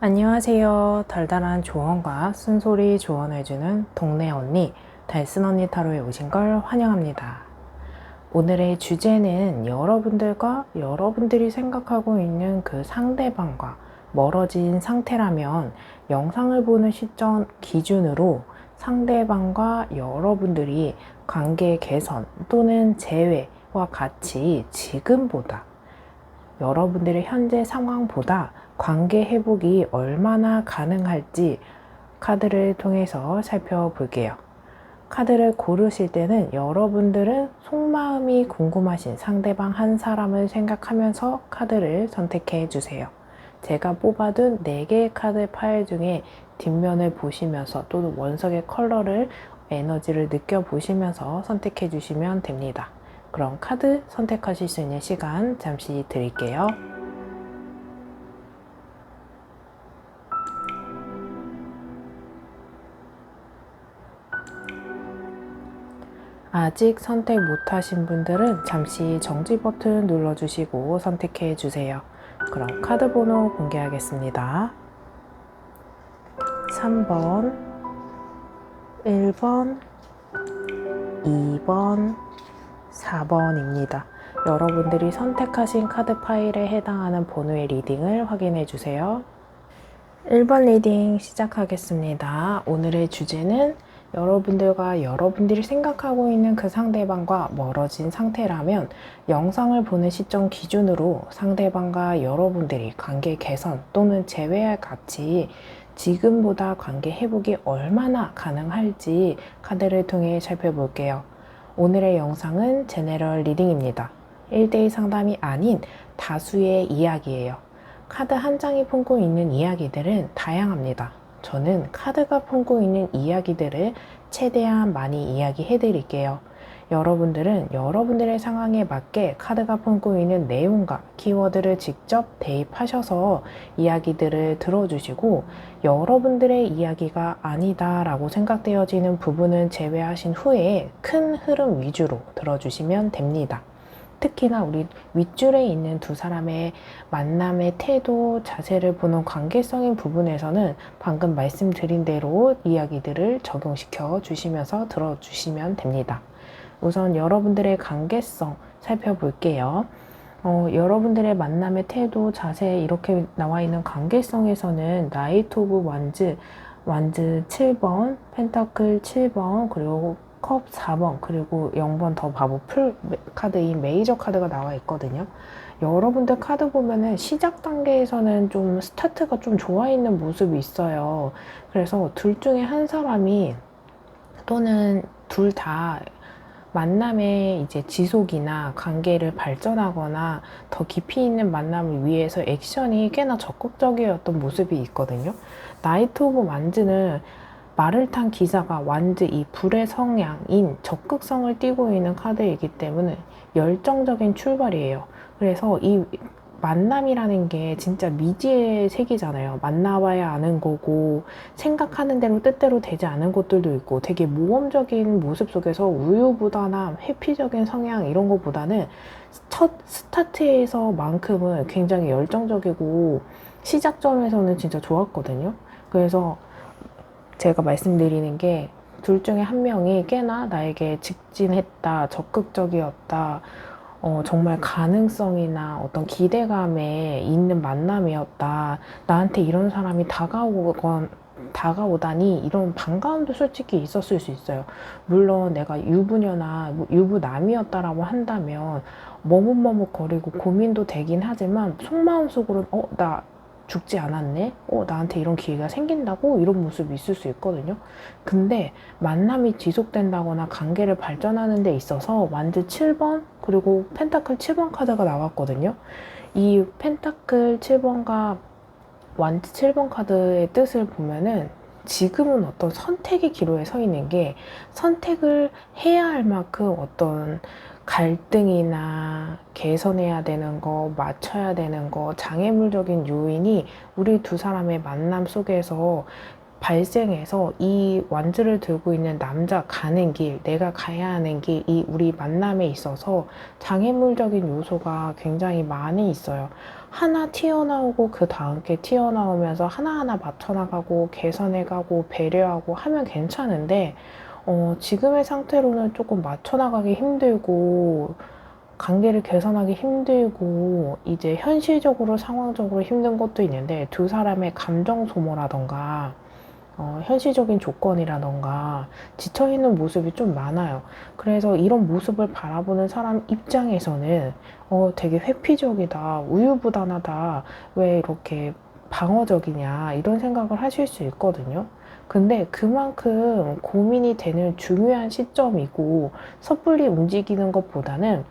안녕하세요. 달달한 조언과 쓴소리 조언해주는 동네 언니, 달슨 언니 타로에 오신 걸 환영합니다. 오늘의 주제는 여러분들과 여러분들이 생각하고 있는 그 상대방과 멀어진 상태라면 영상을 보는 시점 기준으로 상대방과 여러분들이 관계 개선 또는 재회와 같이 지금보다 여러분들의 현재 상황보다 관계 회복이 얼마나 가능할지 카드를 통해서 살펴볼게요. 카드를 고르실 때는 여러분들은 속마음이 궁금하신 상대방 한 사람을 생각하면서 카드를 선택해 주세요. 제가 뽑아둔 4개의 카드 파일 중에 뒷면을 보시면서 또는 원석의 컬러를 에너지를 느껴보시면서 선택해 주시면 됩니다. 그럼 카드 선택하실 수 있는 시간 잠시 드릴게요. 아직 선택 못하신 분들은 잠시 정지 버튼 눌러주시고 선택해 주세요. 그럼 카드 번호 공개하겠습니다. 3번, 1번, 2번, 4번입니다. 여러분들이 선택하신 카드 파일에 해당하는 번호의 리딩을 확인해 주세요. 1번 리딩 시작하겠습니다. 오늘의 주제는 여러분들과 여러분들이 생각하고 있는 그 상대방과 멀어진 상태라면 영상을 보는 시점 기준으로 상대방과 여러분들이 관계 개선 또는 재회할 가치 지금보다 관계 회복이 얼마나 가능할지 카드를 통해 살펴볼게요. 오늘의 영상은 제너럴 리딩입니다. 1대1 상담이 아닌 다수의 이야기예요. 카드 한 장이 품고 있는 이야기들은 다양합니다. 저는 카드가 품고 있는 이야기들을 최대한 많이 이야기해 드릴게요. 여러분들은 여러분들의 상황에 맞게 카드가 품고 있는 내용과 키워드를 직접 대입하셔서 이야기들을 들어주시고 여러분들의 이야기가 아니다 라고 생각되어지는 부분은 제외하신 후에 큰 흐름 위주로 들어주시면 됩니다. 특히나 우리 윗줄에 있는 두 사람의 만남의 태도, 자세를 보는 관계성인 부분에서는 방금 말씀드린 대로 이야기들을 적용시켜 주시면서 들어주시면 됩니다. 우선 여러분들의 관계성 살펴볼게요. 여러분들의 만남의 태도, 자세 이렇게 나와 있는 관계성에서는 나이트 오브 완즈 7번, 펜타클 7번, 그리고 컵 4번, 그리고 0번 더 바보 풀 카드인 메이저 카드가 나와 있거든요. 여러분들 카드 보면은 시작 단계에서는 좀 스타트가 좀 좋아 있는 모습이 있어요. 그래서 둘 중에 한 사람이 또는 둘 다 만남의 이제 지속이나 관계를 발전하거나 더 깊이 있는 만남을 위해서 액션이 꽤나 적극적이었던 모습이 있거든요. 나이트 오브 완즈는 말을 탄 기사가 완즈 이 불의 성향인 적극성을 띠고 있는 카드이기 때문에 열정적인 출발이에요. 그래서 이 만남이라는 게 진짜 미지의 세계잖아요. 만나봐야 아는 거고 생각하는 대로 뜻대로 되지 않은 것들도 있고 되게 모험적인 모습 속에서 우유부단함, 회피적인 성향 이런 것보다는 첫 스타트에서만큼은 굉장히 열정적이고 시작점에서는 진짜 좋았거든요. 그래서 제가 말씀드리는 게 둘 중에 한 명이 꽤나 나에게 직진했다, 적극적이었다, 정말 가능성이나 어떤 기대감에 있는 만남이었다. 나한테 이런 사람이 다가오다니 이런 반가움도 솔직히 있었을 수 있어요. 물론 내가 유부녀나 유부남이었다라고 한다면 머뭇머뭇거리고 고민도 되긴 하지만 속마음속으로는 나 죽지 않았네? 나한테 이런 기회가 생긴다고? 이런 모습이 있을 수 있거든요. 근데 만남이 지속된다거나 관계를 발전하는 데 있어서 완즈 7번 그리고 펜타클 7번 카드가 나왔거든요. 이 펜타클 7번과 완즈 7번 카드의 뜻을 보면은 지금은 어떤 선택의 기로에 서 있는 게 선택을 해야 할 만큼 어떤 갈등이나 개선해야 되는 거, 맞춰야 되는 거, 장애물적인 요인이 우리 두 사람의 만남 속에서 발생해서 이 완주를 들고 있는 남자 가는 길, 내가 가야 하는 길, 이 우리 만남에 있어서 장애물적인 요소가 굉장히 많이 있어요. 하나 튀어나오고 그 다음 게 튀어나오면서 하나하나 맞춰나가고 개선해가고 배려하고 하면 괜찮은데 지금의 상태로는 조금 맞춰나가기 힘들고 관계를 개선하기 힘들고 이제 현실적으로 상황적으로 힘든 것도 있는데 두 사람의 감정 소모라던가 현실적인 조건이라던가 지쳐있는 모습이 좀 많아요. 그래서 이런 모습을 바라보는 사람 입장에서는 되게 회피적이다, 우유부단하다, 왜 이렇게 방어적이냐 이런 생각을 하실 수 있거든요. 근데 그만큼 고민이 되는 중요한 시점이고 섣불리 움직이는 것보다는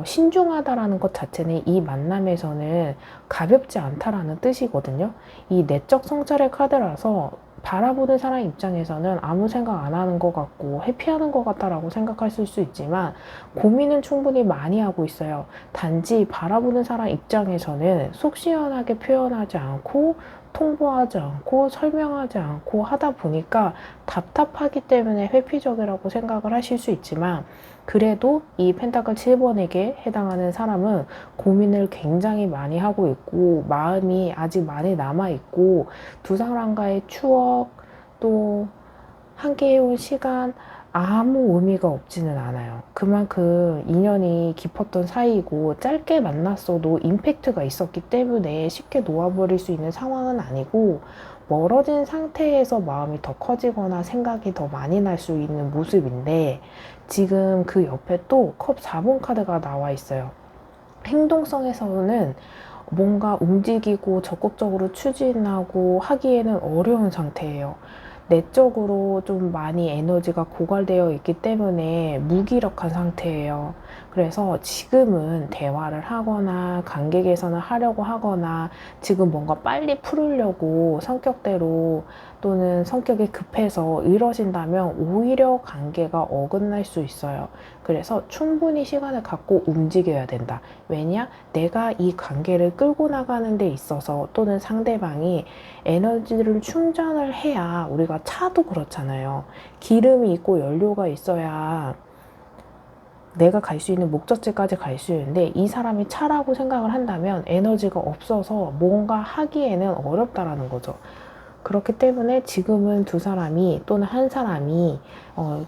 신중하다라는 것 자체는 이 만남에서는 가볍지 않다라는 뜻이거든요. 이 내적 성찰의 카드라서 바라보는 사람 입장에서는 아무 생각 안 하는 것 같고 회피하는 것 같다라고 생각하실 수 있지만 고민은 충분히 많이 하고 있어요. 단지 바라보는 사람 입장에서는 속 시원하게 표현하지 않고 통보하지 않고 설명하지 않고 하다 보니까 답답하기 때문에 회피적이라고 생각을 하실 수 있지만 그래도 이 펜타클 7번에게 해당하는 사람은 고민을 굉장히 많이 하고 있고 마음이 아직 많이 남아있고 두 사람과의 추억 또 함께 해온 시간 아무 의미가 없지는 않아요. 그만큼 인연이 깊었던 사이이고 짧게 만났어도 임팩트가 있었기 때문에 쉽게 놓아버릴 수 있는 상황은 아니고 멀어진 상태에서 마음이 더 커지거나 생각이 더 많이 날 수 있는 모습인데 지금 그 옆에 또 컵 4번 카드가 나와 있어요. 행동성에서는 뭔가 움직이고 적극적으로 추진하고 하기에는 어려운 상태예요. 내적으로 좀 많이 에너지가 고갈되어 있기 때문에 무기력한 상태예요. 그래서 지금은 대화를 하거나 관계 개선을 하려고 하거나 지금 뭔가 빨리 풀으려고 성격대로 또는 성격이 급해서 이러신다면 오히려 관계가 어긋날 수 있어요. 그래서 충분히 시간을 갖고 움직여야 된다. 왜냐? 내가 이 관계를 끌고 나가는 데 있어서 또는 상대방이 에너지를 충전을 해야 우리가 차도 그렇잖아요. 기름이 있고 연료가 있어야 내가 갈 수 있는 목적지까지 갈 수 있는데 이 사람이 차라고 생각을 한다면 에너지가 없어서 뭔가 하기에는 어렵다라는 거죠. 그렇기 때문에 지금은 두 사람이 또는 한 사람이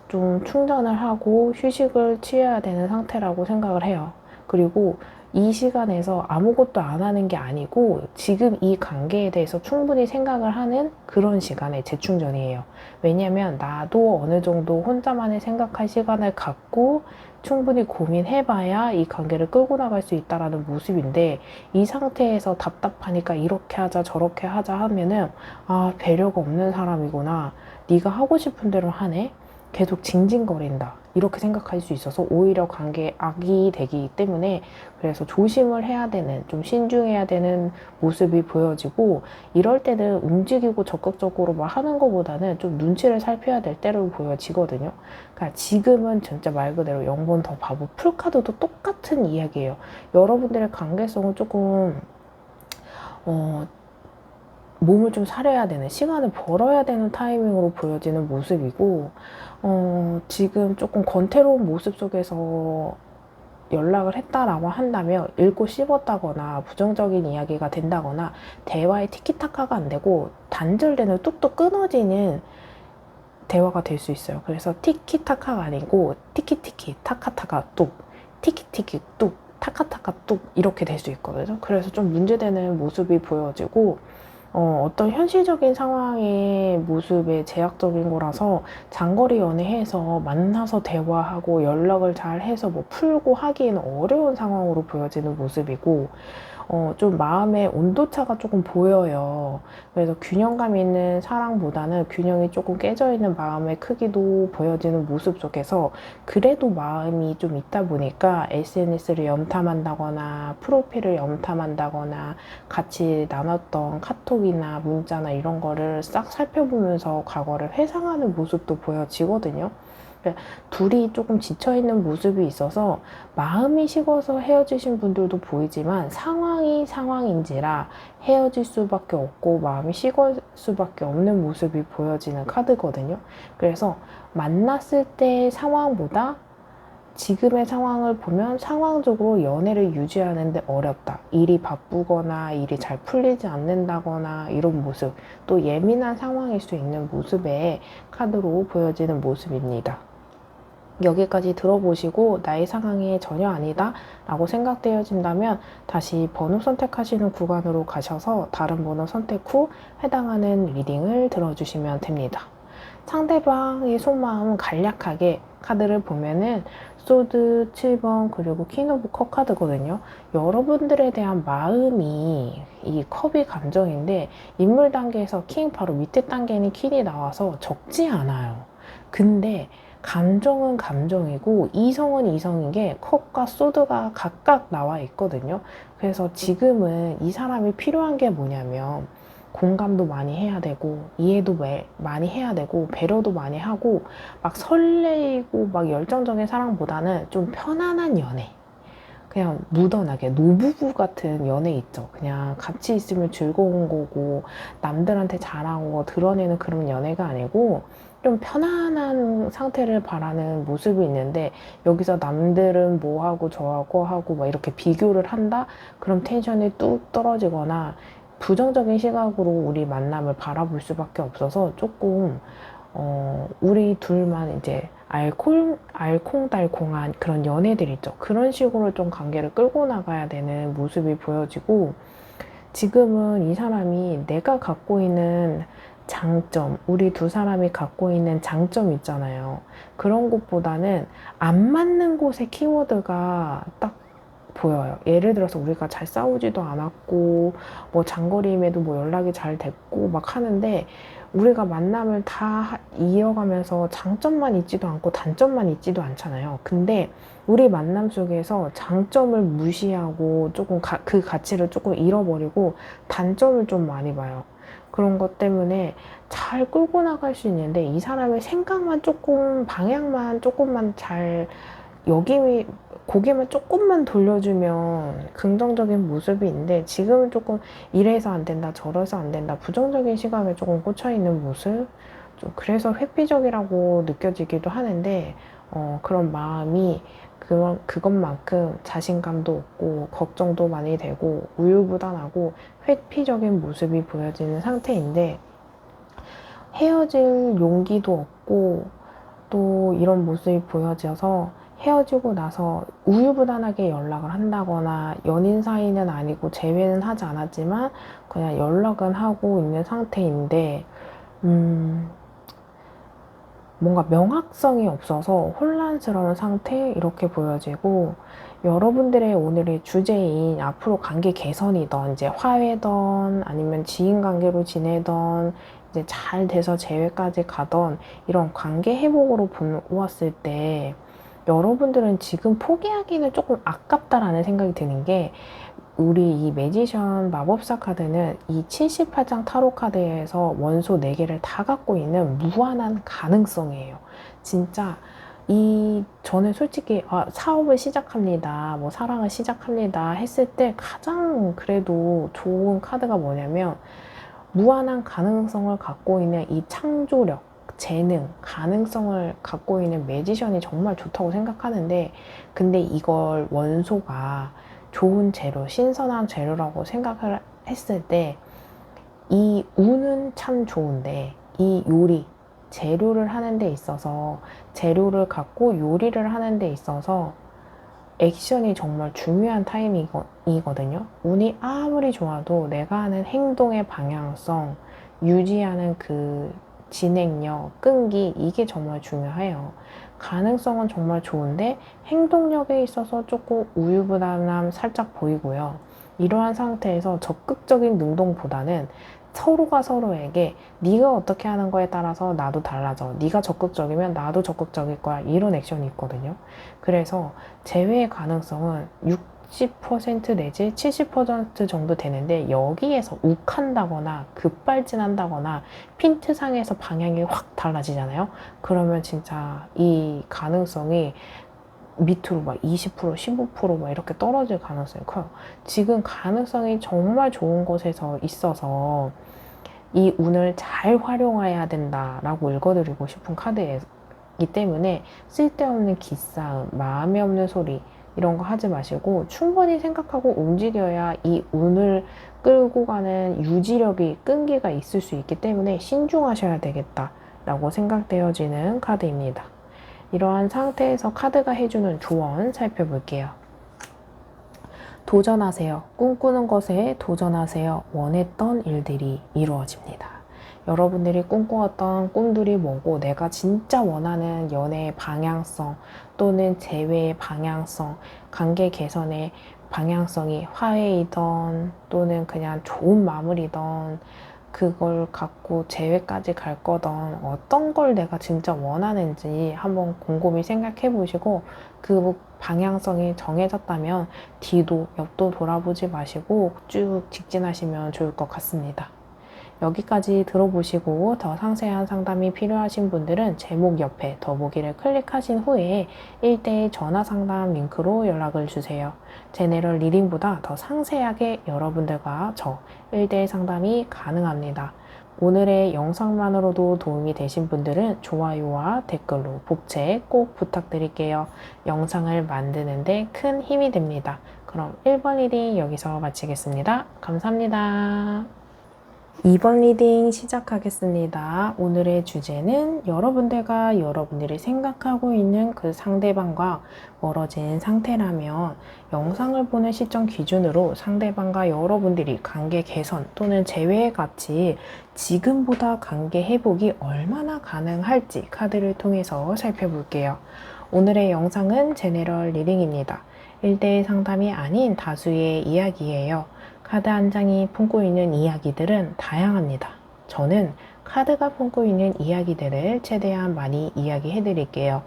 좀 충전을 하고 휴식을 취해야 되는 상태라고 생각을 해요. 그리고 이 시간에서 아무것도 안 하는 게 아니고 지금 이 관계에 대해서 충분히 생각을 하는 그런 시간의 재충전이에요. 왜냐면 나도 어느 정도 혼자만의 생각할 시간을 갖고 충분히 고민해봐야 이 관계를 끌고 나갈 수 있다라는 모습인데 이 상태에서 답답하니까 이렇게 하자 저렇게 하자 하면은 아 배려가 없는 사람이구나, 네가 하고 싶은 대로 하네, 계속 징징거린다 이렇게 생각할 수 있어서 오히려 관계에 악이 되기 때문에 그래서 조심을 해야 되는, 좀 신중해야 되는 모습이 보여지고 이럴 때는 움직이고 적극적으로 막 하는 것보다는 좀 눈치를 살펴야 될 때로 보여지거든요. 그러니까 지금은 진짜 말 그대로 0번 더 바보 풀카드도 똑같은 이야기예요. 여러분들의 관계성은 조금 몸을 좀 사려야 되는, 시간을 벌어야 되는 타이밍으로 보여지는 모습이고 지금 조금 권태로운 모습 속에서 연락을 했다라고 한다면 읽고 씹었다거나 부정적인 이야기가 된다거나 대화의 티키타카가 안 되고 단절되는, 뚝뚝 끊어지는 대화가 될 수 있어요. 그래서 티키타카가 아니고 티키티키 타카타카 뚝, 티키티키 뚝, 타카타카 뚝 이렇게 될 수 있거든요. 그래서 좀 문제되는 모습이 보여지고 어떤 현실적인 상황의 모습에 제약적인 거라서 장거리 연애해서 만나서 대화하고 연락을 잘 해서 뭐 풀고 하기에는 어려운 상황으로 보여지는 모습이고 좀 마음의 온도차가 조금 보여요. 그래서 균형감 있는 사랑보다는 균형이 조금 깨져 있는 마음의 크기도 보여지는 모습 속에서 그래도 마음이 좀 있다 보니까 SNS를 염탐한다거나 프로필을 염탐한다거나 같이 나눴던 카톡이나 문자나 이런 거를 싹 살펴보면서 과거를 회상하는 모습도 보여지거든요. 둘이 조금 지쳐있는 모습이 있어서 마음이 식어서 헤어지신 분들도 보이지만 상황이 상황인지라 헤어질 수밖에 없고 마음이 식을 수밖에 없는 모습이 보여지는 카드거든요. 그래서 만났을 때의 상황보다 지금의 상황을 보면 상황적으로 연애를 유지하는데 어렵다. 일이 바쁘거나 일이 잘 풀리지 않는다거나 이런 모습, 또 예민한 상황일 수 있는 모습의 카드로 보여지는 모습입니다. 여기까지 들어보시고 나의 상황이 전혀 아니다 라고 생각되어진다면 다시 번호 선택하시는 구간으로 가셔서 다른 번호 선택 후 해당하는 리딩을 들어주시면 됩니다. 상대방의 속마음 간략하게 카드를 보면은 소드 7번 그리고 퀸 오브 컵 카드거든요. 여러분들에 대한 마음이 이 컵이 감정인데 인물 단계에서 킹 바로 밑에 단계는 퀸이 나와서 적지 않아요. 근데 감정은 감정이고 이성은 이성인 게 컵과 소드가 각각 나와 있거든요. 그래서 지금은 이 사람이 필요한 게 뭐냐면 공감도 많이 해야 되고 이해도 많이 해야 되고 배려도 많이 하고 막 설레이고 막 열정적인 사랑보다는 좀 편안한 연애, 그냥 무던하게 노부부 같은 연애 있죠. 그냥 같이 있으면 즐거운 거고 남들한테 자랑하고 거 드러내는 그런 연애가 아니고 좀 편안한 상태를 바라는 모습이 있는데 여기서 남들은 뭐하고 저하고 하고 막 이렇게 비교를 한다? 그럼 텐션이 뚝 떨어지거나 부정적인 시각으로 우리 만남을 바라볼 수밖에 없어서 조금 우리 둘만 이제 알콩달콩한 그런 연애들 있죠. 그런 식으로 좀 관계를 끌고 나가야 되는 모습이 보여지고 지금은 이 사람이 내가 갖고 있는 장점, 우리 두 사람이 갖고 있는 장점 있잖아요. 그런 것보다는 안 맞는 곳의 키워드가 딱 보여요. 예를 들어서 우리가 잘 싸우지도 않았고 뭐 장거리임에도 뭐 연락이 잘 됐고 막 하는데 우리가 만남을 다 이어가면서 장점만 있지도 않고 단점만 있지도 않잖아요. 근데 우리 만남 속에서 장점을 무시하고 조금 그 가치를 조금 잃어버리고 단점을 좀 많이 봐요. 그런 것 때문에 잘 끌고 나갈 수 있는데 이 사람의 생각만 조금 방향만 조금만 잘 여기 고개만 조금만 돌려주면 긍정적인 모습이 있는데 지금은 조금 이래서 안 된다 저래서 안 된다 부정적인 시각에 조금 꽂혀있는 모습, 좀 그래서 회피적이라고 느껴지기도 하는데 그런 마음이 그것만큼 자신감도 없고 걱정도 많이 되고 우유부단하고 회피적인 모습이 보여지는 상태인데 헤어질 용기도 없고 또 이런 모습이 보여져서 헤어지고 나서 우유부단하게 연락을 한다거나 연인 사이는 아니고 재회는 하지 않았지만 그냥 연락은 하고 있는 상태인데 뭔가 명확성이 없어서 혼란스러운 상태 이렇게 보여지고 여러분들의 오늘의 주제인 앞으로 관계 개선이던 이제 화해던 아니면 지인 관계로 지내던 이제 잘 돼서 재회까지 가던 이런 관계 회복으로 보았을 때 여러분들은 지금 포기하기는 조금 아깝다라는 생각이 드는 게 우리 이 매지션 마법사 카드는 이 78장 타로 카드에서 원소 4개를 다 갖고 있는 무한한 가능성이에요. 진짜 저는 솔직히 사업을 시작합니다, 뭐 사랑을 시작합니다 했을 때 가장 그래도 좋은 카드가 뭐냐면 무한한 가능성을 갖고 있는 이 창조력, 재능, 가능성을 갖고 있는 매지션이 정말 좋다고 생각하는데 근데 이걸 원소가 좋은 재료, 신선한 재료라고 생각을 했을 때 이 운은 참 좋은데 이 요리, 재료를 하는 데 있어서 재료를 갖고 요리를 하는 데 있어서 액션이 정말 중요한 타이밍이거든요. 운이 아무리 좋아도 내가 하는 행동의 방향성, 유지하는 그 진행력, 끈기 이게 정말 중요해요. 가능성은 정말 좋은데 행동력에 있어서 조금 우유부단함 살짝 보이고요. 이러한 상태에서 적극적인 능동보다는 서로가 서로에게 네가 어떻게 하는 거에 따라서 나도 달라져. 네가 적극적이면 나도 적극적일 거야. 이런 액션이 있거든요. 그래서 재회의 가능성은 60% 내지 70% 정도 되는데 여기에서 욱한다거나 급발진한다거나 핀트상에서 방향이 확 달라지잖아요. 그러면 진짜 이 가능성이 밑으로 막 20%, 15%막 이렇게 떨어질 가능성이 커요. 지금 가능성이 정말 좋은 곳에서 있어서 이 운을 잘 활용해야 된다라고 읽어드리고 싶은 카드이기 때문에 쓸데없는 기싸움, 마음에 없는 소리 이런 거 하지 마시고 충분히 생각하고 움직여야 이 운을 끌고 가는 유지력이 끈기가 있을 수 있기 때문에 신중하셔야 되겠다라고 생각되어지는 카드입니다. 이러한 상태에서 카드가 해주는 조언 살펴볼게요. 도전하세요. 꿈꾸는 것에 도전하세요. 원했던 일들이 이루어집니다. 여러분들이 꿈꾸었던 꿈들이 뭐고 내가 진짜 원하는 연애의 방향성 또는 재회의 방향성, 관계 개선의 방향성이 화해이던 또는 그냥 좋은 마무리던 그걸 갖고 재회까지 갈 거던 어떤 걸 내가 진짜 원하는지 한번 곰곰이 생각해 보시고 그 방향성이 정해졌다면 뒤도 옆도 돌아보지 마시고 쭉 직진하시면 좋을 것 같습니다. 여기까지 들어보시고 더 상세한 상담이 필요하신 분들은 제목 옆에 더보기를 클릭하신 후에 1대1 전화 상담 링크로 연락을 주세요. 제네럴 리딩보다 더 상세하게 여러분들과 저 1대1 상담이 가능합니다. 오늘의 영상만으로도 도움이 되신 분들은 좋아요와 댓글로 복채 꼭 부탁드릴게요. 영상을 만드는데 큰 힘이 됩니다. 그럼 1번 리딩 여기서 마치겠습니다. 감사합니다. 2번 리딩 시작하겠습니다. 오늘의 주제는 여러분들과 여러분들이 생각하고 있는 그 상대방과 멀어진 상태라면 영상을 보는 시점 기준으로 상대방과 여러분들이 관계 개선 또는 재회의 가치, 지금보다 관계 회복이 얼마나 가능할지 카드를 통해서 살펴볼게요. 오늘의 영상은 제네럴 리딩입니다. 1대1 상담이 아닌 다수의 이야기예요. 카드 한 장이 품고 있는 이야기들은 다양합니다. 저는 카드가 품고 있는 이야기들을 최대한 많이 이야기해 드릴게요.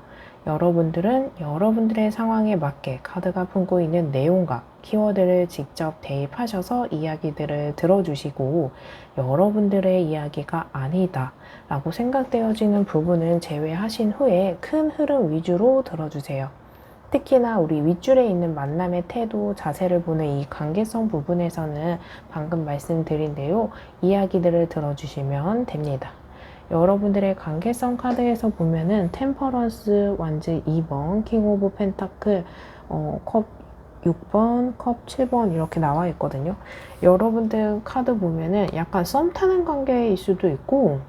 여러분들은 여러분들의 상황에 맞게 카드가 품고 있는 내용과 키워드를 직접 대입하셔서 이야기들을 들어주시고 여러분들의 이야기가 아니다 라고 생각되어지는 부분은 제외하신 후에 큰 흐름 위주로 들어주세요. 특히나 우리 윗줄에 있는 만남의 태도, 자세를 보는 이 관계성 부분에서는 방금 말씀드린 대로 이야기들을 들어주시면 됩니다. 여러분들의 관계성 카드에서 보면은 템퍼런스 완즈 2번, 킹 오브 펜타클, 컵 6번, 컵 7번 이렇게 나와 있거든요. 여러분들 카드 보면은 약간 썸 타는 관계일 수도 있고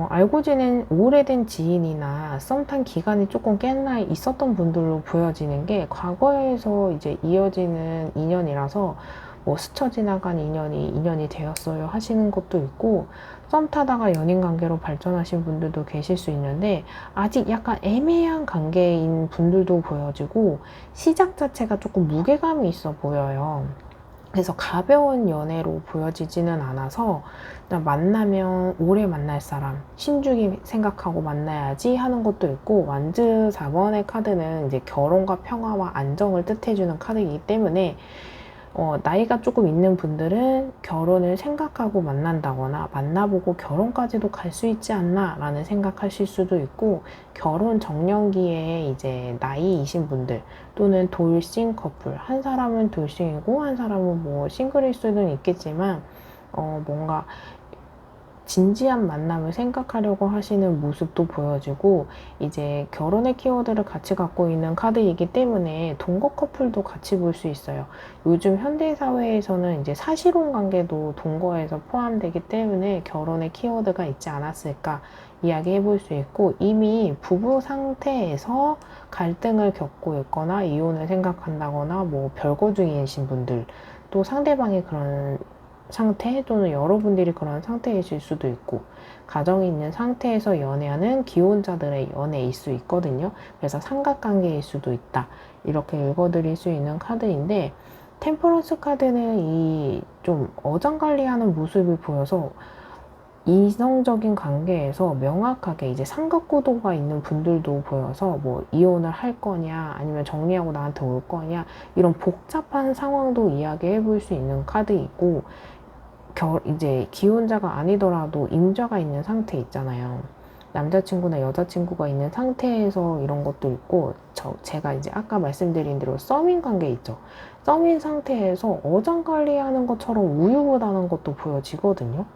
알고 지낸 오래된 지인이나 썸탄 기간이 조금 꽤나 있었던 분들로 보여지는 게 과거에서 이제 이어지는 인연이라서 뭐 스쳐 지나간 인연이 되었어요 하시는 것도 있고 썸 타다가 연인 관계로 발전하신 분들도 계실 수 있는데 아직 약간 애매한 관계인 분들도 보여지고 시작 자체가 조금 무게감이 있어 보여요. 그래서 가벼운 연애로 보여지지는 않아서 만나면 오래 만날 사람, 신중히 생각하고 만나야지 하는 것도 있고 완즈 4번의 카드는 이제 결혼과 평화와 안정을 뜻해주는 카드이기 때문에 나이가 조금 있는 분들은 결혼을 생각하고 만난다거나 만나보고 결혼까지도 갈 수 있지 않나 라는 생각하실 수도 있고 결혼 정년기에 이제 나이이신 분들 또는 돌싱 커플 한 사람은 돌싱이고 한 사람은 뭐 싱글일 수는 있겠지만 뭔가 진지한 만남을 생각하려고 하시는 모습도 보여지고 이제 결혼의 키워드를 같이 갖고 있는 카드이기 때문에 동거 커플도 같이 볼 수 있어요. 요즘 현대사회에서는 이제 사실혼 관계도 동거에서 포함되기 때문에 결혼의 키워드가 있지 않았을까 이야기해 볼 수 있고 이미 부부 상태에서 갈등을 겪고 있거나 이혼을 생각한다거나 뭐 별거 중이신 분들 또 상대방이 그런 상태 또는 여러분들이 그런 상태이실 수도 있고 가정이 있는 상태에서 연애하는 기혼자들의 연애일 수 있거든요. 그래서 삼각관계일 수도 있다. 이렇게 읽어드릴 수 있는 카드인데 템퍼런스 카드는 이 좀 어장관리하는 모습을 보여서 이성적인 관계에서 명확하게 이제 삼각구도가 있는 분들도 보여서 뭐 이혼을 할 거냐 아니면 정리하고 나한테 올 거냐 이런 복잡한 상황도 이야기해 볼 수 있는 카드이고, 이제 기혼자가 아니더라도 임자가 있는 상태 있잖아요. 남자친구나 여자친구가 있는 상태에서 이런 것도 있고, 제가 이제 아까 말씀드린 대로 썸인 관계 있죠. 썸인 상태에서 어장관리하는 것처럼 우유부단한 것도 보여지거든요.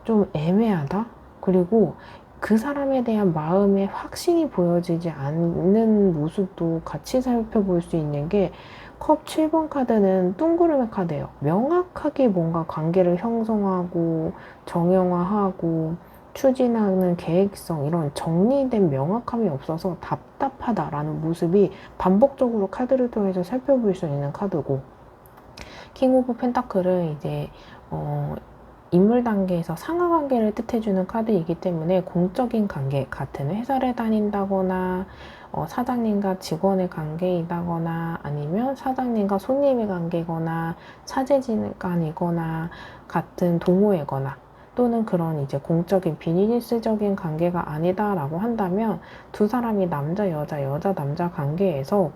좀 애매하다? 그리고 그 사람에 대한 마음의 확신이 보여지지 않는 모습도 같이 살펴볼 수 있는 게, 컵 7번 카드는 둥그름의 카드예요. 명확하게 뭔가 관계를 형성하고 정형화하고 추진하는 계획성, 이런 정리된 명확함이 없어서 답답하다라는 모습이 반복적으로 카드를 통해서 살펴볼 수 있는 카드고, 킹 오브 펜타클은 이제 인물 단계에서 상하 관계를 뜻해주는 카드이기 때문에 공적인 관계, 같은 회사를 다닌다거나 사장님과 직원의 관계이다거나 아니면 사장님과 손님의 관계거나 사제지간이거나 같은 동호회거나 또는 그런 이제 공적인 비즈니스적인 관계가 아니다라고 한다면, 두 사람이 남자 여자 여자 남자 관계에서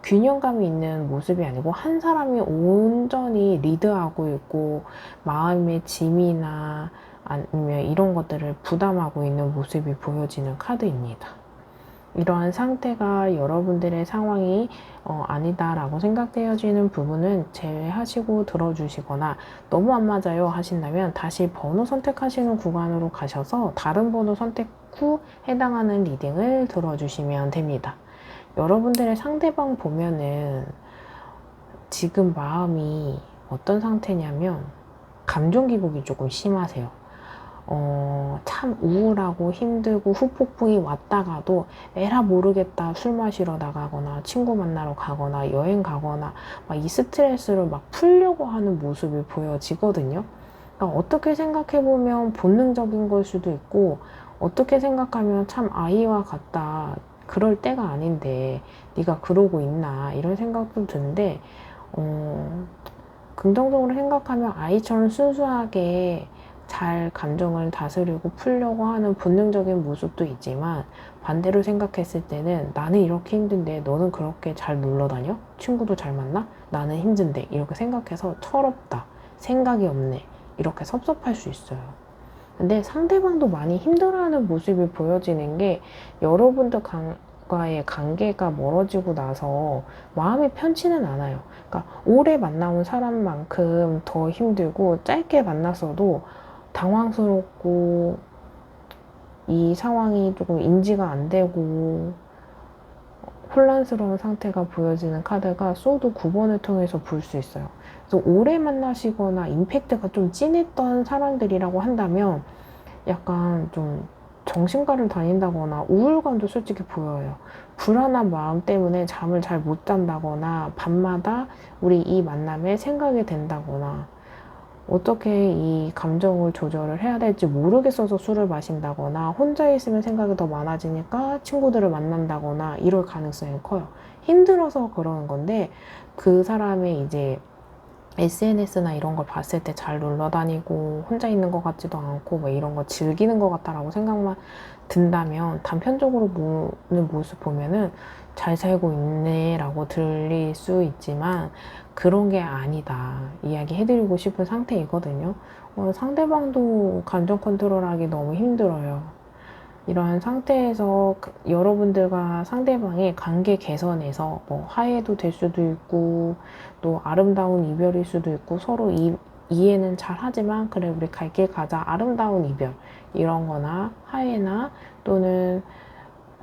균형감이 있는 모습이 아니고 한 사람이 온전히 리드하고 있고 마음의 짐이나 아니면 이런 것들을 부담하고 있는 모습이 보여지는 카드입니다. 이러한 상태가 여러분들의 상황이 아니다라고 생각되어지는 부분은 제외하시고 들어주시거나, 너무 안 맞아요 하신다면 다시 번호 선택하시는 구간으로 가셔서 다른 번호 선택 후 해당하는 리딩을 들어주시면 됩니다. 여러분들의 상대방 보면은 지금 마음이 어떤 상태냐면 감정 기복이 조금 심하세요. 참 우울하고 힘들고 후폭풍이 왔다가도 에라 모르겠다 술 마시러 나가거나 친구 만나러 가거나 여행 가거나 막 이 스트레스를 막 풀려고 하는 모습이 보여지거든요. 그러니까 어떻게 생각해보면 본능적인 걸 수도 있고, 어떻게 생각하면 참 아이와 같다, 그럴 때가 아닌데 네가 그러고 있나 이런 생각도 드는데, 긍정적으로 생각하면 아이처럼 순수하게 잘 감정을 다스리고 풀려고 하는 본능적인 모습도 있지만, 반대로 생각했을 때는 나는 이렇게 힘든데 너는 그렇게 잘 놀러다녀? 친구도 잘 만나? 나는 힘든데, 이렇게 생각해서 철없다, 생각이 없네, 이렇게 섭섭할 수 있어요. 근데 상대방도 많이 힘들어하는 모습이 보여지는 게, 여러분들과의 관계가 멀어지고 나서 마음이 편치는 않아요. 그러니까 오래 만나온 사람만큼 더 힘들고, 짧게 만났어도 당황스럽고 이 상황이 조금 인지가 안 되고 혼란스러운 상태가 보여지는 카드가 소드 9번을 통해서 볼 수 있어요. 그래서 오래 만나시거나 임팩트가 좀 진했던 사람들이라고 한다면 약간 좀 정신과를 다닌다거나 우울감도 솔직히 보여요. 불안한 마음 때문에 잠을 잘 못 잔다거나 밤마다 우리 이 만남에 생각이 된다거나, 어떻게 이 감정을 조절을 해야 될지 모르겠어서 술을 마신다거나, 혼자 있으면 생각이 더 많아지니까 친구들을 만난다거나 이럴 가능성이 커요. 힘들어서 그러는 건데, 그 사람의 이제 SNS나 이런 걸 봤을 때 잘 놀러 다니고 혼자 있는 것 같지도 않고 뭐 이런 거 즐기는 것 같다라고 생각만 든다면, 단편적으로 보는 모습 보면은 잘 살고 있네 라고 들릴 수 있지만 그런 게 아니다 이야기 해드리고 싶은 상태이거든요. 상대방도 감정 컨트롤하기 너무 힘들어요. 이러한 상태에서 여러분들과 상대방의 관계 개선에서 뭐 화해도 될 수도 있고 또 아름다운 이별일 수도 있고, 서로 이해는 잘 하지만 그래 우리 갈 길 가자, 아름다운 이별 이런 거나 화해나 또는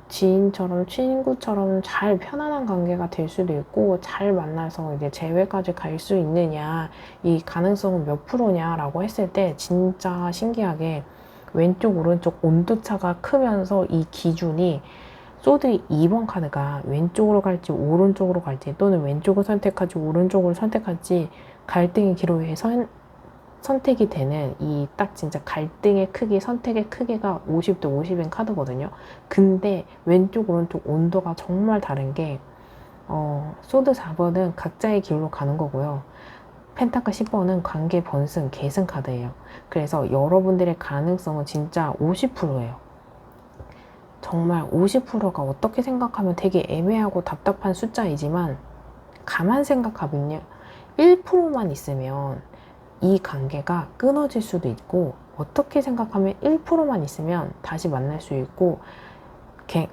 지인처럼 친구처럼 잘 편안한 관계가 될 수도 있고, 잘 만나서 이제 재회까지 갈 수 있느냐, 이 가능성은 몇 프로냐라고 했을 때 진짜 신기하게 왼쪽 오른쪽 온도차가 크면서 이 기준이 소드 2번 카드가 왼쪽으로 갈지 오른쪽으로 갈지 또는 왼쪽을 선택할지 오른쪽을 선택할지 갈등의 기로에 선택이 되는, 이 딱 진짜 갈등의 크기, 선택의 크기가 50대 50인 카드거든요. 근데 왼쪽 오른쪽 온도가 정말 다른 게 소드 4번은 각자의 길로 가는 거고요. 펜타클 10번은 관계 번승, 계승 카드예요. 그래서 여러분들의 가능성은 진짜 50%예요. 정말 50%가 어떻게 생각하면 되게 애매하고 답답한 숫자이지만 가만 생각하면요. 1%만 있으면 이 관계가 끊어질 수도 있고, 어떻게 생각하면 1%만 있으면 다시 만날 수 있고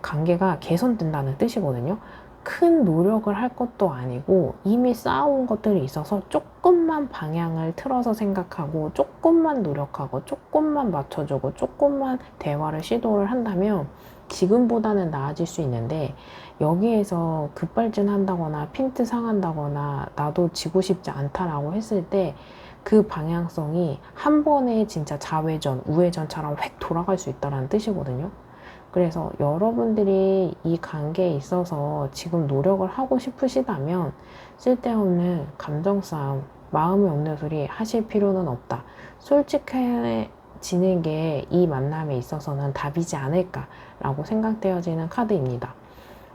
관계가 개선된다는 뜻이거든요. 큰 노력을 할 것도 아니고 이미 쌓아온 것들이 있어서 조금만 방향을 틀어서 생각하고 조금만 노력하고 조금만 맞춰주고 조금만 대화를 시도를 한다면 지금보다는 나아질 수 있는데, 여기에서 급발진한다거나 핀트 상한다거나 나도 지고 싶지 않다라고 했을 때 그 방향성이 한 번에 진짜 좌회전, 우회전처럼 획 돌아갈 수 있다는 뜻이거든요. 그래서 여러분들이 이 관계에 있어서 지금 노력을 하고 싶으시다면 쓸데없는 감정 싸움, 마음이 없는 소리 하실 필요는 없다. 솔직해지는 게 이 만남에 있어서는 답이지 않을까라고 생각되어지는 카드입니다.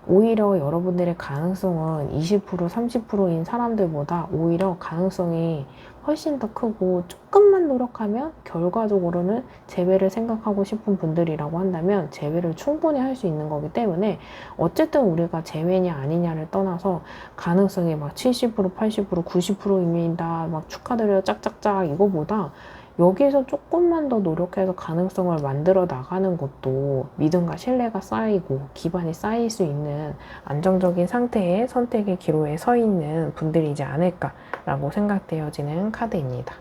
오히려 여러분들의 가능성은 20%, 30%인 사람들보다 오히려 가능성이 훨씬 더 크고, 조금만 노력하면 결과적으로는 재회를 생각하고 싶은 분들이라고 한다면 재회를 충분히 할 수 있는 거기 때문에, 어쨌든 우리가 재회냐 아니냐를 떠나서 가능성이 막 70%, 80%, 90%입니다. 막 축하드려요 짝짝짝 이거보다 여기에서 조금만 더 노력해서 가능성을 만들어 나가는 것도 믿음과 신뢰가 쌓이고 기반이 쌓일 수 있는 안정적인 상태의 선택의 기로에 서 있는 분들이지 않을까라고 생각되어지는 카드입니다.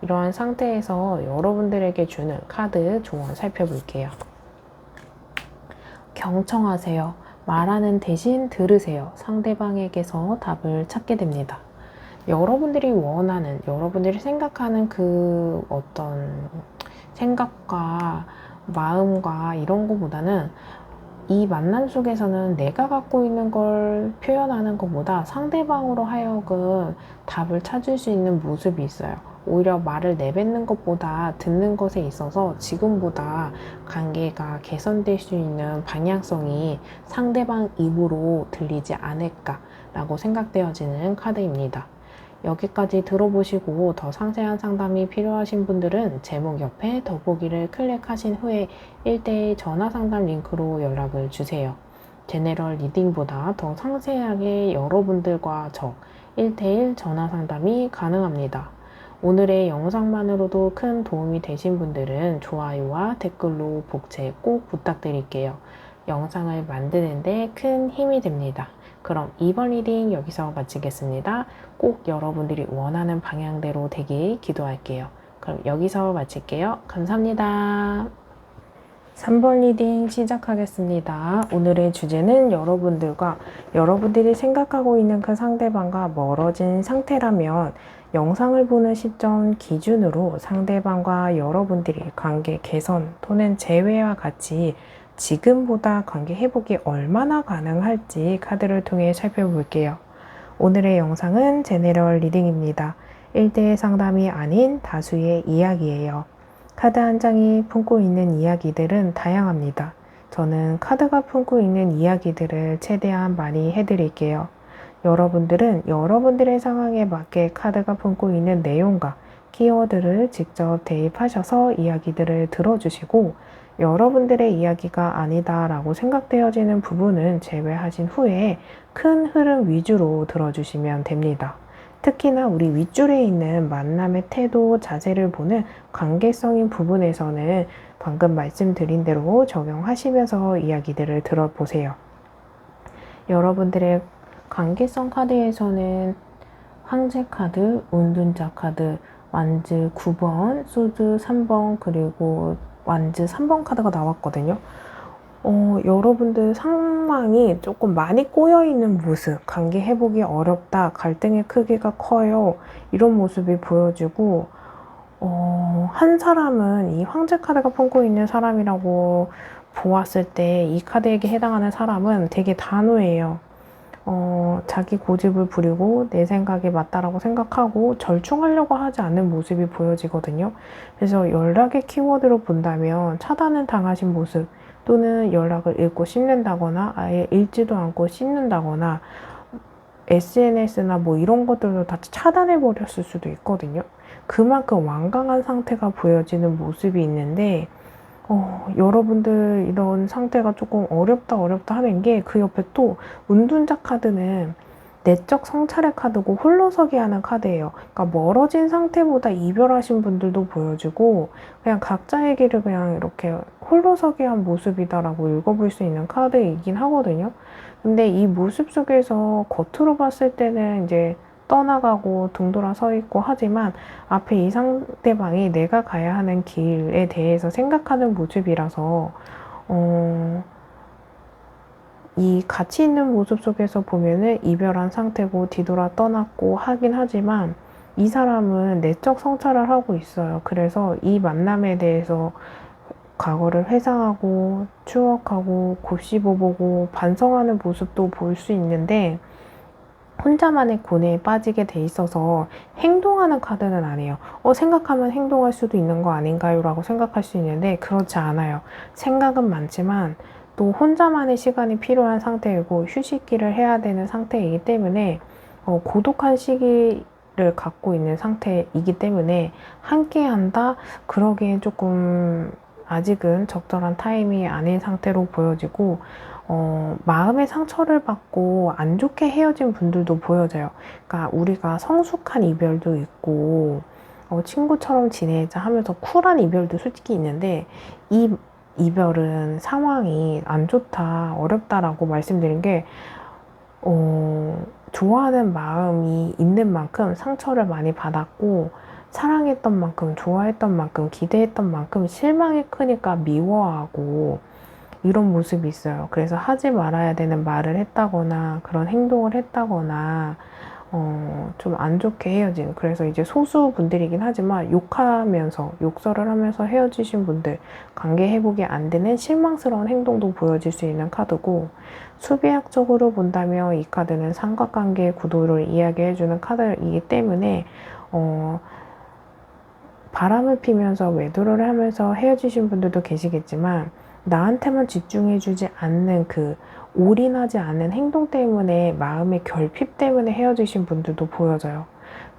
이러한 상태에서 여러분들에게 주는 카드 조언 살펴볼게요. 경청하세요. 말하는 대신 들으세요. 상대방에게서 답을 찾게 됩니다. 여러분들이 원하는, 여러분들이 생각하는 그 어떤 생각과 마음과 이런 거보다는 이 만남 속에서는 내가 갖고 있는 걸 표현하는 것보다 상대방으로 하여금 답을 찾을 수 있는 모습이 있어요. 오히려 말을 내뱉는 것보다 듣는 것에 있어서 지금보다 관계가 개선될 수 있는 방향성이 상대방 입으로 들리지 않을까라고 생각되어지는 카드입니다. 여기까지 들어보시고 더 상세한 상담이 필요하신 분들은 제목 옆에 더보기를 클릭하신 후에 1대1 전화 상담 링크로 연락을 주세요. 제네럴 리딩보다 더 상세하게 여러분들과 저 1대1 전화 상담이 가능합니다. 오늘의 영상만으로도 큰 도움이 되신 분들은 좋아요와 댓글로 복제 꼭 부탁드릴게요. 영상을 만드는데 큰 힘이 됩니다. 그럼 이번 리딩 여기서 마치겠습니다. 꼭 여러분들이 원하는 방향대로 되길 기도할게요. 그럼 여기서 마칠게요. 감사합니다. 3번 리딩 시작하겠습니다. 오늘의 주제는 여러분들이 생각하고 있는 그 상대방과 멀어진 상태라면 영상을 보는 시점 기준으로 상대방과 여러분들이 관계 개선 또는 재회와 같이 지금보다 관계 회복이 얼마나 가능할지 카드를 통해 살펴볼게요. 오늘의 영상은 제네럴 리딩입니다. 1대1 상담이 아닌 다수의 이야기예요. 카드 한 장이 품고 있는 이야기들은 다양합니다. 저는 카드가 품고 있는 이야기들을 최대한 많이 해드릴게요. 여러분들은 여러분들의 상황에 맞게 카드가 품고 있는 내용과 키워드를 직접 대입하셔서 이야기들을 들어주시고, 여러분들의 이야기가 아니다라고 생각되어지는 부분은 제외하신 후에 큰 흐름 위주로 들어주시면 됩니다. 특히나 우리 윗줄에 있는 만남의 태도, 자세를 보는 관계성인 부분에서는 방금 말씀드린 대로 적용하시면서 이야기들을 들어보세요. 여러분들의 관계성 카드에서는 황제 카드, 운둔자 카드, 완즈 9번, 소드 3번, 그리고 완즈 3번 카드가 나왔거든요. 여러분들 상황이 조금 많이 꼬여있는 모습, 관계 회복이 어렵다, 갈등의 크기가 커요, 이런 모습이 보여지고, 한 사람은 이 황제 카드가 품고 있는 사람이라고 보았을 때 이 카드에게 해당하는 사람은 되게 단호해요. 자기 고집을 부리고 내 생각이 맞다라고 생각하고 절충하려고 하지 않는 모습이 보여지거든요. 그래서 연락의 키워드로 본다면 차단을 당하신 모습, 또는 연락을 읽고 씹는다거나 아예 읽지도 않고 씹는다거나, SNS나 뭐 이런 것들도 다 차단해 버렸을 수도 있거든요. 그만큼 완강한 상태가 보여지는 모습이 있는데 여러분들 이런 상태가 조금 어렵다 하는 게 그 옆에 또 운둔자 카드는 내적 성찰의 카드고 홀로서기 하는 카드예요. 그러니까 멀어진 상태보다 이별하신 분들도 보여지고 그냥 각자의 길을 그냥 이렇게 홀로서기 한 모습이다라고 읽어볼 수 있는 카드이긴 하거든요. 근데 이 모습 속에서 겉으로 봤을 때는 이제 떠나가고 등 돌아 서 있고 하지만 앞에 이 상대방이 내가 가야 하는 길에 대해서 생각하는 모습이라서 이 같이 있는 모습 속에서 보면은 이별한 상태고 뒤돌아 떠났고 하긴 하지만 이 사람은 내적 성찰을 하고 있어요. 그래서 이 만남에 대해서 과거를 회상하고 추억하고 곱씹어보고 반성하는 모습도 볼 수 있는데 혼자만의 고뇌에 빠지게 돼 있어서 행동하는 카드는 아니에요. 생각하면 행동할 수도 있는 거 아닌가요? 라고 생각할 수 있는데 그렇지 않아요. 생각은 많지만 또 혼자만의 시간이 필요한 상태이고 휴식기를 해야 되는 상태이기 때문에 고독한 시기를 갖고 있는 상태이기 때문에 함께 한다? 그러기엔 조금 아직은 적절한 타임이 아닌 상태로 보여지고 마음의 상처를 받고 안 좋게 헤어진 분들도 보여져요. 그러니까 우리가 성숙한 이별도 있고 친구처럼 지내자 하면서 쿨한 이별도 솔직히 있는데 이 이별은 상황이 안 좋다, 어렵다라고 말씀드린 게 좋아하는 마음이 있는 만큼 상처를 많이 받았고 사랑했던 만큼, 좋아했던 만큼, 기대했던 만큼 실망이 크니까 미워하고 이런 모습이 있어요. 그래서 하지 말아야 되는 말을 했다거나 그런 행동을 했다거나 좀 안 좋게 헤어진, 그래서 이제 소수 분들이긴 하지만 욕하면서 욕설을 하면서 헤어지신 분들, 관계 회복이 안 되는 실망스러운 행동도 보여질 수 있는 카드고, 수비학적으로 본다면 이 카드는 삼각관계의 구도를 이야기해주는 카드이기 때문에 바람을 피면서 외도를 하면서 헤어지신 분들도 계시겠지만 나한테만 집중해주지 않는 그 올인하지 않는 행동 때문에 마음의 결핍 때문에 헤어지신 분들도 보여져요.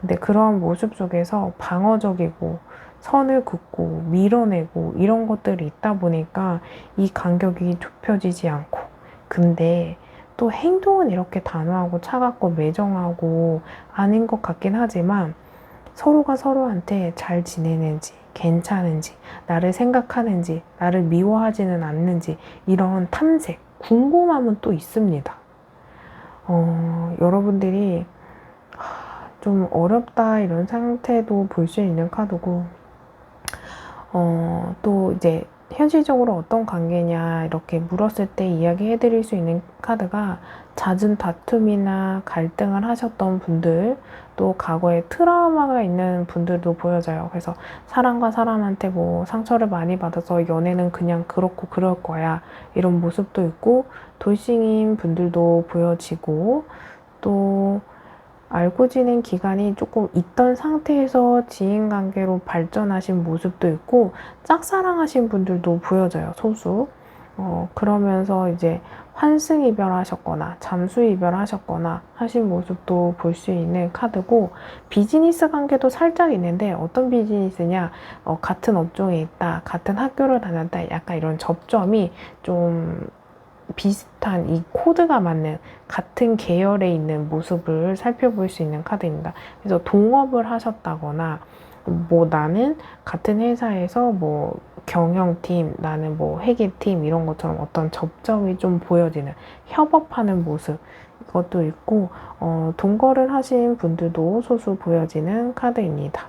근데 그런 모습 속에서 방어적이고 선을 긋고 밀어내고 이런 것들이 있다 보니까 이 간격이 좁혀지지 않고, 근데 또 행동은 이렇게 단호하고 차갑고 매정하고 아닌 것 같긴 하지만 서로가 서로한테 잘 지내는지, 괜찮은지, 나를 생각하는지, 나를 미워하지는 않는지 이런 탐색, 궁금함은 또 있습니다. 여러분들이 좀 어렵다 이런 상태도 볼 수 있는 카드고, 또 이제 현실적으로 어떤 관계냐 이렇게 물었을 때 이야기해 드릴 수 있는 카드가 잦은 다툼이나 갈등을 하셨던 분들, 또 과거에 트라우마가 있는 분들도 보여져요. 그래서 사람과 사람한테 뭐 상처를 많이 받아서 연애는 그냥 그렇고 그럴 거야 이런 모습도 있고, 돌싱인 분들도 보여지고, 또 알고 지낸 기간이 조금 있던 상태에서 지인관계로 발전하신 모습도 있고, 짝사랑하신 분들도 보여져요, 소수. 그러면서 이제 환승 이별하셨거나 잠수 이별하셨거나 하신 모습도 볼 수 있는 카드고, 비즈니스 관계도 살짝 있는데 어떤 비즈니스냐, 같은 업종에 있다, 같은 학교를 다녔다, 약간 이런 접점이 좀 비슷한 이 코드가 맞는 같은 계열에 있는 모습을 살펴볼 수 있는 카드입니다. 그래서 동업을 하셨다거나, 뭐 나는 같은 회사에서 뭐 경영팀, 나는 뭐 회계팀 이런 것처럼 어떤 접점이 좀 보여지는 협업하는 모습, 이것도 있고, 동거를 하신 분들도 소수 보여지는 카드입니다.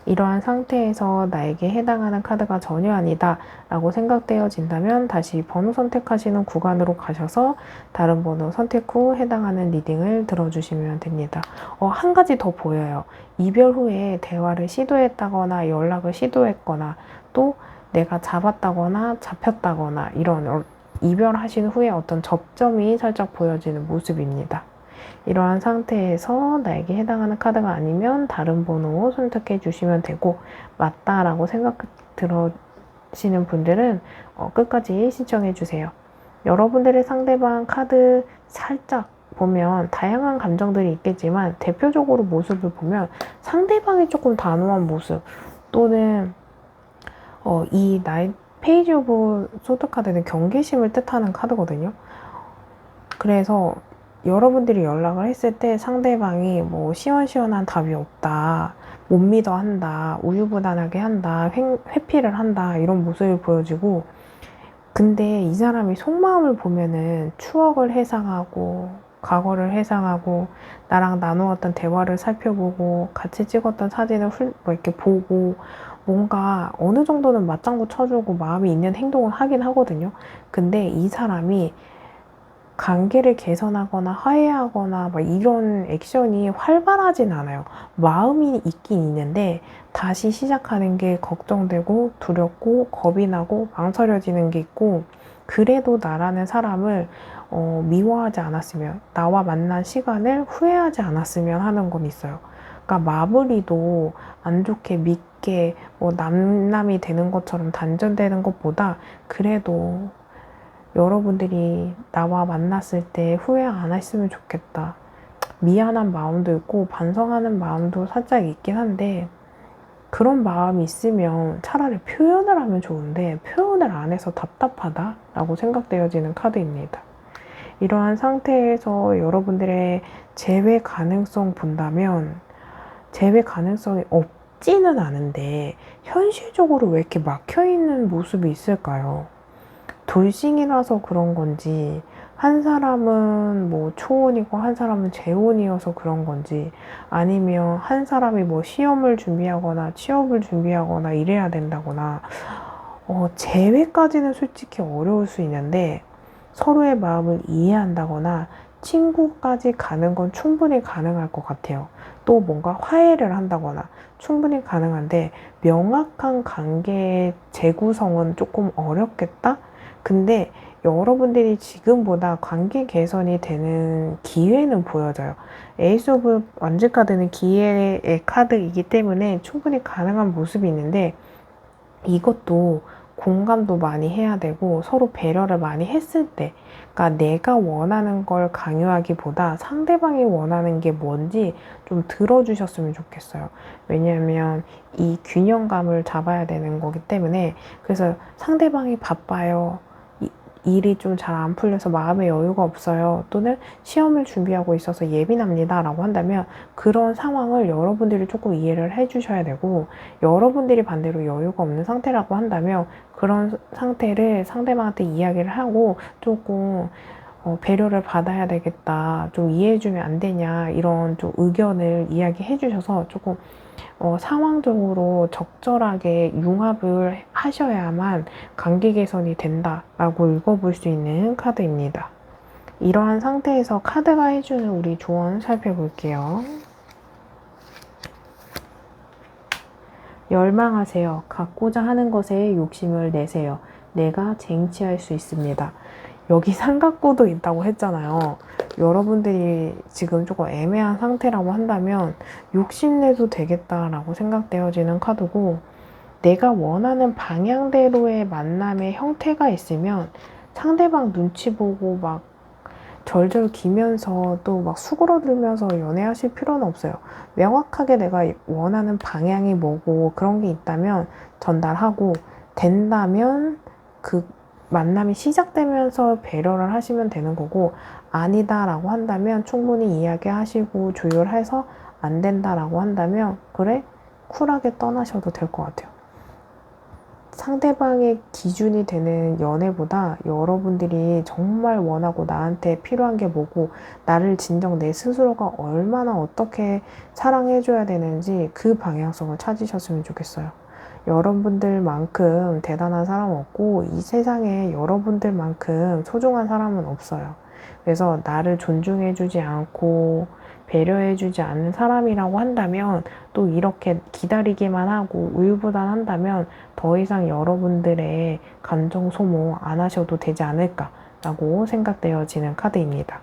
이러한 상태에서 나에게 해당하는 카드가 전혀 아니다 라고 생각되어진다면 다시 번호 선택하시는 구간으로 가셔서 다른 번호 선택 후 해당하는 리딩을 들어주시면 됩니다. 한 가지 더 보여요. 이별 후에 대화를 시도했다거나 연락을 시도했거나 또 내가 잡았다거나 잡혔다거나 이런 이별하신 후에 어떤 접점이 살짝 보여지는 모습입니다. 이러한 상태에서 나에게 해당하는 카드가 아니면 다른 번호 선택해 주시면 되고, 맞다라고 생각 들으시는 분들은 끝까지 신청해 주세요. 여러분들의 상대방 카드 살짝 보면 다양한 감정들이 있겠지만 대표적으로 모습을 보면 상대방이 조금 단호한 모습 또는 이 나이 페이지 오브 소드 카드는 경계심을 뜻하는 카드거든요. 그래서 여러분들이 연락을 했을 때 상대방이 뭐 시원시원한 답이 없다, 못 믿어 한다, 우유부단하게 한다, 회피를 한다 이런 모습을 보여지고, 근데 이 사람이 속마음을 보면은 추억을 회상하고 과거를 회상하고 나랑 나누었던 대화를 살펴보고 같이 찍었던 사진을 뭐 이렇게 보고 뭔가 어느 정도는 맞장구 쳐주고 마음이 있는 행동을 하긴 하거든요. 근데 이 사람이 관계를 개선하거나 화해하거나 막 이런 액션이 활발하진 않아요. 마음이 있긴 있는데 다시 시작하는 게 걱정되고 두렵고 겁이 나고 망설여지는 게 있고, 그래도 나라는 사람을 미워하지 않았으면, 나와 만난 시간을 후회하지 않았으면 하는 건 있어요. 그러니까 마무리도 안 좋게 밉게 뭐 남남이 되는 것처럼 단절되는 것보다 그래도 여러분들이 나와 만났을 때 후회 안 했으면 좋겠다, 미안한 마음도 있고 반성하는 마음도 살짝 있긴 한데, 그런 마음이 있으면 차라리 표현을 하면 좋은데 표현을 안 해서 답답하다 라고 생각되어지는 카드입니다. 이러한 상태에서 여러분들의 재회 가능성 본다면 재회 가능성이 없지는 않은데 현실적으로 왜 이렇게 막혀있는 모습이 있을까요? 돌싱이라서 그런 건지, 한 사람은 뭐 초혼이고 한 사람은 재혼이어서 그런 건지, 아니면 한 사람이 뭐 시험을 준비하거나 취업을 준비하거나 이래야 된다거나, 재회까지는 솔직히 어려울 수 있는데 서로의 마음을 이해한다거나 친구까지 가는 건 충분히 가능할 것 같아요. 또 뭔가 화해를 한다거나 충분히 가능한데 명확한 관계의 재구성은 조금 어렵겠다? 근데 여러분들이 지금보다 관계 개선이 되는 기회는 보여져요. 에이스 오브 완즈 카드는 기회의 카드이기 때문에 충분히 가능한 모습이 있는데, 이것도 공감도 많이 해야 되고 서로 배려를 많이 했을 때, 그러니까 내가 원하는 걸 강요하기보다 상대방이 원하는 게 뭔지 좀 들어주셨으면 좋겠어요. 왜냐하면 이 균형감을 잡아야 되는 거기 때문에. 그래서 상대방이 바빠요, 일이 좀 잘 안 풀려서 마음의 여유가 없어요, 또는 시험을 준비하고 있어서 예민합니다 라고 한다면 그런 상황을 여러분들이 조금 이해를 해주셔야 되고, 여러분들이 반대로 여유가 없는 상태라고 한다면 그런 상태를 상대방한테 이야기를 하고 조금 배려를 받아야 되겠다, 좀 이해해주면 안 되냐, 이런 좀 의견을 이야기해 주셔서 조금 상황적으로 적절하게 융합을 하셔야만 관계 개선이 된다라고 읽어볼 수 있는 카드입니다. 이러한 상태에서 카드가 해주는 우리 조언 살펴볼게요. 열망하세요. 갖고자 하는 것에 욕심을 내세요. 내가 쟁취할 수 있습니다. 여기 삼각구도 있다고 했잖아요. 여러분들이 지금 조금 애매한 상태라고 한다면 욕심내도 되겠다라고 생각되어지는 카드고, 내가 원하는 방향대로의 만남의 형태가 있으면 상대방 눈치 보고 막 절절 기면서 또 막 수그러들면서 연애하실 필요는 없어요. 명확하게 내가 원하는 방향이 뭐고 그런 게 있다면 전달하고, 된다면 그 만남이 시작되면서 배려를 하시면 되는 거고, 아니다라고 한다면 충분히 이야기하시고 조율해서 안 된다라고 한다면 그래? 쿨하게 떠나셔도 될 것 같아요. 상대방의 기준이 되는 연애보다 여러분들이 정말 원하고 나한테 필요한 게 뭐고, 나를 진정 내 스스로가 얼마나 어떻게 사랑해줘야 되는지 그 방향성을 찾으셨으면 좋겠어요. 여러분들만큼 대단한 사람 없고 이 세상에 여러분들만큼 소중한 사람은 없어요. 그래서 나를 존중해주지 않고 배려해주지 않는 사람이라고 한다면, 또 이렇게 기다리기만 하고 우유부단한다면 더 이상 여러분들의 감정 소모 안 하셔도 되지 않을까라고 생각되어지는 카드입니다.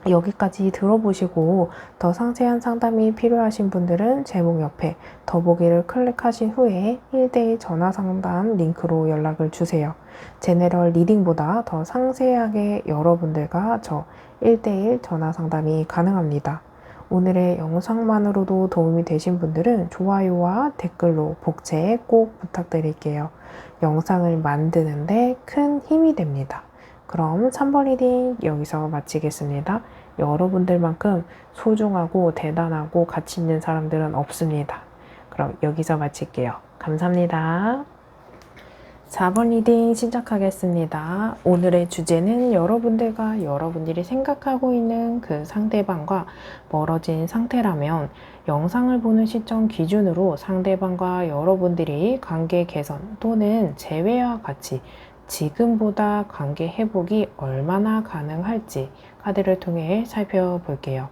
여기까지 들어보시고 더 상세한 상담이 필요하신 분들은 제목 옆에 더보기를 클릭하신 후에 1대1 전화 상담 링크로 연락을 주세요. 제네럴 리딩보다 더 상세하게 여러분들과 저 1대1 전화 상담이 가능합니다. 오늘의 영상만으로도 도움이 되신 분들은 좋아요와 댓글로 복제 꼭 부탁드릴게요. 영상을 만드는데 큰 힘이 됩니다. 그럼 3번 리딩 여기서 마치겠습니다. 여러분들만큼 소중하고 대단하고 가치 있는 사람들은 없습니다. 그럼 여기서 마칠게요. 감사합니다. 4번 리딩 시작하겠습니다. 오늘의 주제는 여러분들과 여러분들이 생각하고 있는 그 상대방과 멀어진 상태라면 영상을 보는 시점 기준으로 상대방과 여러분들이 관계 개선 또는 재회와 같이 지금보다 관계 회복이 얼마나 가능할지 카드를 통해 살펴볼게요.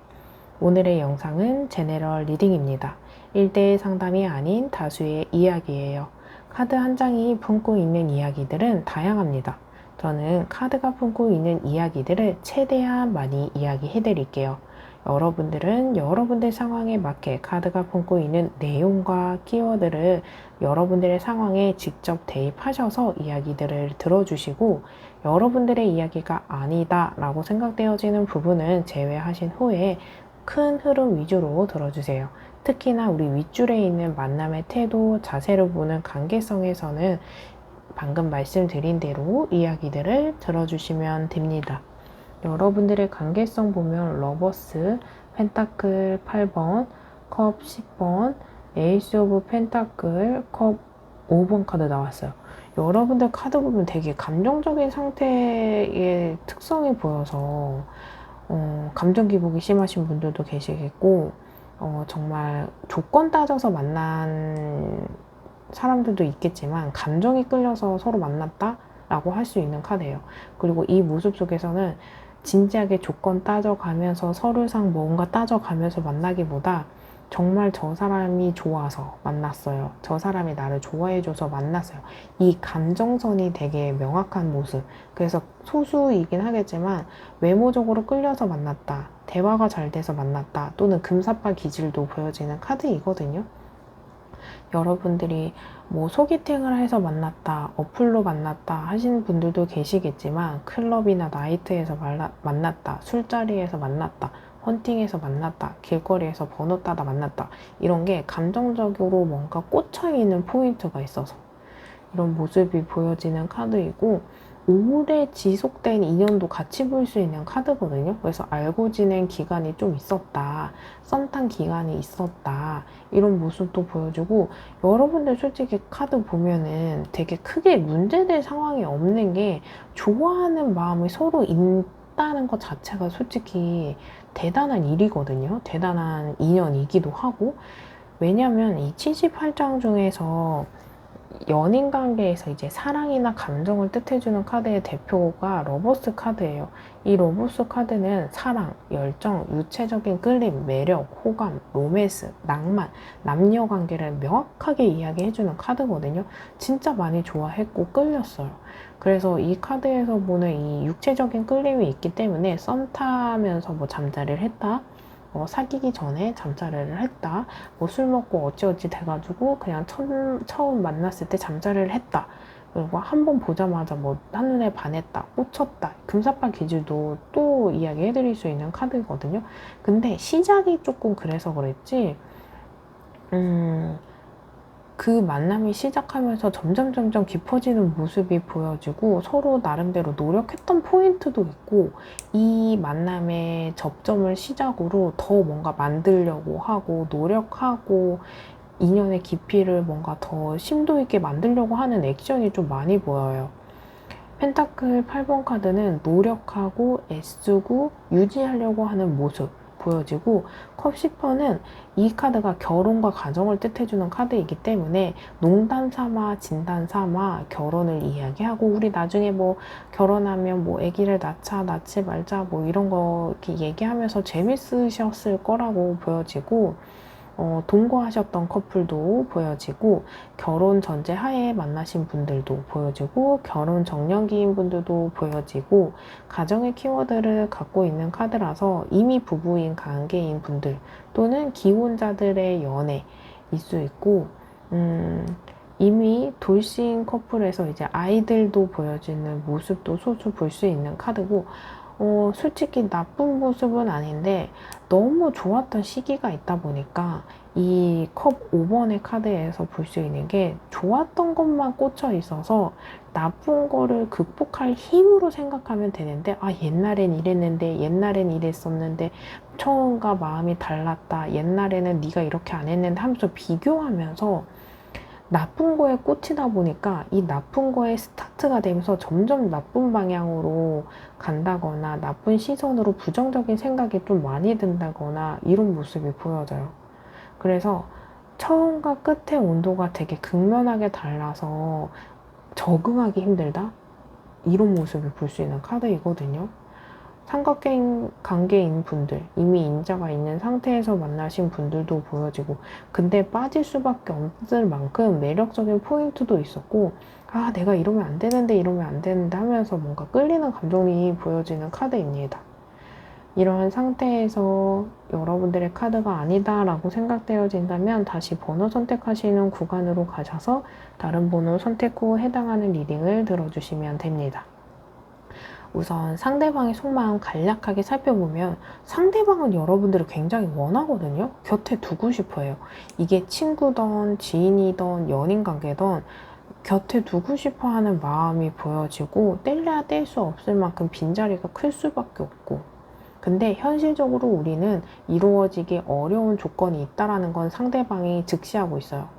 오늘의 영상은 제네럴 리딩입니다. 1대1 상담이 아닌 다수의 이야기예요. 카드 한 장이 품고 있는 이야기들은 다양합니다. 저는 카드가 품고 있는 이야기들을 최대한 많이 이야기해 드릴게요. 여러분들은 여러분들 상황에 맞게 카드가 품고 있는 내용과 키워드를 여러분들의 상황에 직접 대입하셔서 이야기들을 들어주시고 여러분들의 이야기가 아니다 라고 생각되어지는 부분은 제외하신 후에 큰 흐름 위주로 들어주세요. 특히나 우리 윗줄에 있는 만남의 태도, 자세로 보는 관계성에서는 방금 말씀드린 대로 이야기들을 들어주시면 됩니다. 여러분들의 관계성 보면 러버스, 펜타클 8번, 컵 10번, 에이스 오브 펜타클, 컵 5번 카드 나왔어요. 여러분들 카드 보면 되게 감정적인 상태의 특성이 보여서 감정 기복이 심하신 분들도 계시겠고 정말 조건 따져서 만난 사람들도 있겠지만 감정이 끌려서 서로 만났다 라고 할 수 있는 카드예요. 그리고 이 모습 속에서는 진지하게 조건 따져가면서 서류상 뭔가 따져가면서 만나기보다 정말 저 사람이 좋아서 만났어요. 저 사람이 나를 좋아해줘서 만났어요. 이 감정선이 되게 명확한 모습. 그래서 소수이긴 하겠지만 외모적으로 끌려서 만났다. 대화가 잘 돼서 만났다. 또는 금사빠 기질도 보여지는 카드이거든요. 여러분들이 뭐 소개팅을 해서 만났다, 어플로 만났다 하시는 분들도 계시겠지만 클럽이나 나이트에서 만났다, 술자리에서 만났다, 헌팅에서 만났다, 길거리에서 번호 따다 만났다 이런 게 감정적으로 뭔가 꽂혀있는 포인트가 있어서 이런 모습이 보여지는 카드이고 오래 지속된 인연도 같이 볼 수 있는 카드거든요. 그래서 알고 지낸 기간이 좀 있었다, 썸 탄 기간이 있었다 이런 모습도 보여주고 여러분들 솔직히 카드 보면은 되게 크게 문제될 상황이 없는 게 좋아하는 마음이 서로 있다는 것 자체가 솔직히 대단한 일이거든요. 대단한 인연이기도 하고 왜냐면 이 78장 중에서 연인 관계에서 이제 사랑이나 감정을 뜻해주는 카드의 대표가 러버스 카드예요. 이 러버스 카드는 사랑, 열정, 유체적인 끌림, 매력, 호감, 로맨스, 낭만, 남녀 관계를 명확하게 이야기해주는 카드거든요. 진짜 많이 좋아했고 끌렸어요. 그래서 이 카드에서 보는 이 육체적인 끌림이 있기 때문에 썸 타면서 뭐 잠자리를 했다. 사귀기 전에 잠자리를 했다. 뭐 술 먹고 어찌어찌 돼가지고 그냥 처음 만났을 때 잠자리를 했다. 그리고 한 번 보자마자 뭐 한눈에 반했다. 꽂혔다. 금사빠 기질도 또 이야기해드릴 수 있는 카드거든요. 근데 시작이 조금 그래서 그랬지 그 만남이 시작하면서 점점 깊어지는 모습이 보여지고 서로 나름대로 노력했던 포인트도 있고 이 만남의 접점을 시작으로 더 뭔가 만들려고 하고 노력하고 인연의 깊이를 뭔가 더 심도 있게 만들려고 하는 액션이 좀 많이 보여요. 펜타클 8번 카드는 노력하고 애쓰고 유지하려고 하는 모습 보여지고 컵 10번은 이 카드가 결혼과 가정을 뜻해주는 카드이기 때문에 농담 삼아 진담 삼아 결혼을 이야기하고 우리 나중에 뭐 결혼하면 뭐 아기를 낳지 말자 뭐 이런 거 이렇게 얘기하면서 재밌으셨을 거라고 보여지고 동거하셨던 커플도 보여지고, 결혼 전제 하에 만나신 분들도 보여지고, 결혼 정년기인 분들도 보여지고, 가정의 키워드를 갖고 있는 카드라서 이미 부부인 관계인 분들 또는 기혼자들의 연애일 수 있고, 이미 돌싱 커플에서 이제 아이들도 보여지는 모습도 소수 볼 수 있는 카드고, 솔직히 나쁜 모습은 아닌데 너무 좋았던 시기가 있다 보니까 이 컵 5번의 카드에서 볼 수 있는 게 좋았던 것만 꽂혀 있어서 나쁜 거를 극복할 힘으로 생각하면 되는데, 아, 옛날엔 이랬는데, 옛날엔 이랬었는데, 처음과 마음이 달랐다, 옛날에는 네가 이렇게 안 했는데 하면서 비교하면서 나쁜 거에 꽂히다 보니까 이 나쁜 거에 스타트가 되면서 점점 나쁜 방향으로 간다거나 나쁜 시선으로 부정적인 생각이 좀 많이 든다거나 이런 모습이 보여져요. 그래서 처음과 끝의 온도가 되게 극명하게 달라서 적응하기 힘들다? 이런 모습을 볼 수 있는 카드이거든요. 삼각관계인 분들, 이미 인자가 있는 상태에서 만나신 분들도 보여지고, 근데 빠질 수밖에 없을 만큼 매력적인 포인트도 있었고, 아, 내가 이러면 안 되는데, 이러면 안 되는데 하면서 뭔가 끌리는 감정이 보여지는 카드입니다. 이런 상태에서 여러분들의 카드가 아니다라고 생각되어진다면 다시 번호 선택하시는 구간으로 가셔서 다른 번호 선택 후 해당하는 리딩을 들어주시면 됩니다. 우선 상대방의 속마음 간략하게 살펴보면 상대방은 여러분들을 굉장히 원하거든요. 곁에 두고 싶어요. 이게 친구든 지인이든 연인 관계든 곁에 두고 싶어 하는 마음이 보여지고, 뗄래야 뗄 수 없을 만큼 빈자리가 클 수밖에 없고, 근데 현실적으로 우리는 이루어지기 어려운 조건이 있다라는 건 상대방이 직시하고 있어요.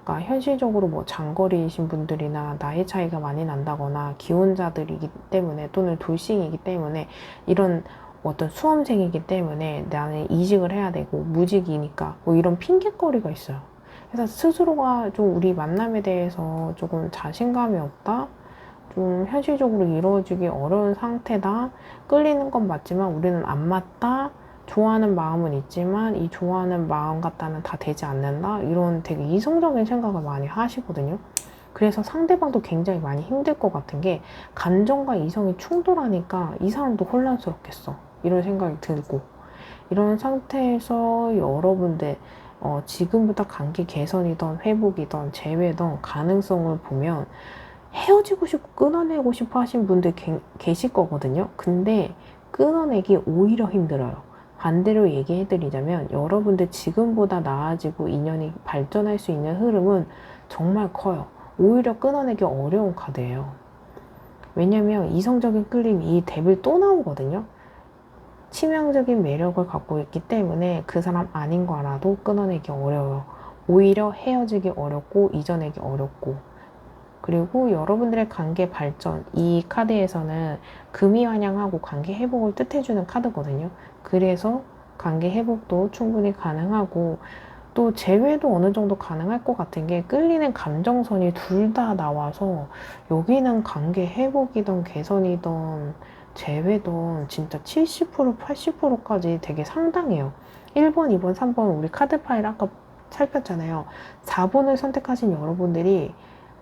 그러니까 현실적으로 뭐 장거리이신 분들이나 나이 차이가 많이 난다거나 기혼자들이기 때문에 또는 돌싱이기 때문에 이런 어떤 수험생이기 때문에 나는 이직을 해야 되고 무직이니까 뭐 이런 핑계거리가 있어요. 그래서 스스로가 좀 우리 만남에 대해서 조금 자신감이 없다, 좀 현실적으로 이루어지기 어려운 상태다, 끌리는 건 맞지만 우리는 안 맞다, 좋아하는 마음은 있지만 이 좋아하는 마음 같다는 다 되지 않는다, 이런 되게 이성적인 생각을 많이 하시거든요. 그래서 상대방도 굉장히 많이 힘들 것 같은 게, 감정과 이성이 충돌하니까 이 사람도 혼란스럽겠어, 이런 생각이 들고, 이런 상태에서 여러분들 지금부터 관계 개선이든 회복이든 재회든 가능성을 보면 헤어지고 싶고 끊어내고 싶어 하신 분들 계실 거거든요. 근데 끊어내기 오히려 힘들어요. 반대로 얘기해드리자면 여러분들 지금보다 나아지고 인연이 발전할 수 있는 흐름은 정말 커요. 오히려 끊어내기 어려운 카드예요. 왜냐면 이성적인 끌림이 이 뎁을 또 나오거든요. 치명적인 매력을 갖고 있기 때문에 그 사람 아닌 거 알아도 끊어내기 어려워요. 오히려 헤어지기 어렵고 이전하기 어렵고, 그리고 여러분들의 관계 발전, 이 카드에서는 금이 환영하고 관계 회복을 뜻해주는 카드거든요. 그래서 관계 회복도 충분히 가능하고, 또 재회도 어느 정도 가능할 것 같은 게, 끌리는 감정선이 둘 다 나와서 여기는 관계 회복이든 개선이든 재회든 진짜 70% 80%까지 되게 상당해요. 1번, 2번, 3번 우리 카드 파일 아까 살폈잖아요. 4번을 선택하신 여러분들이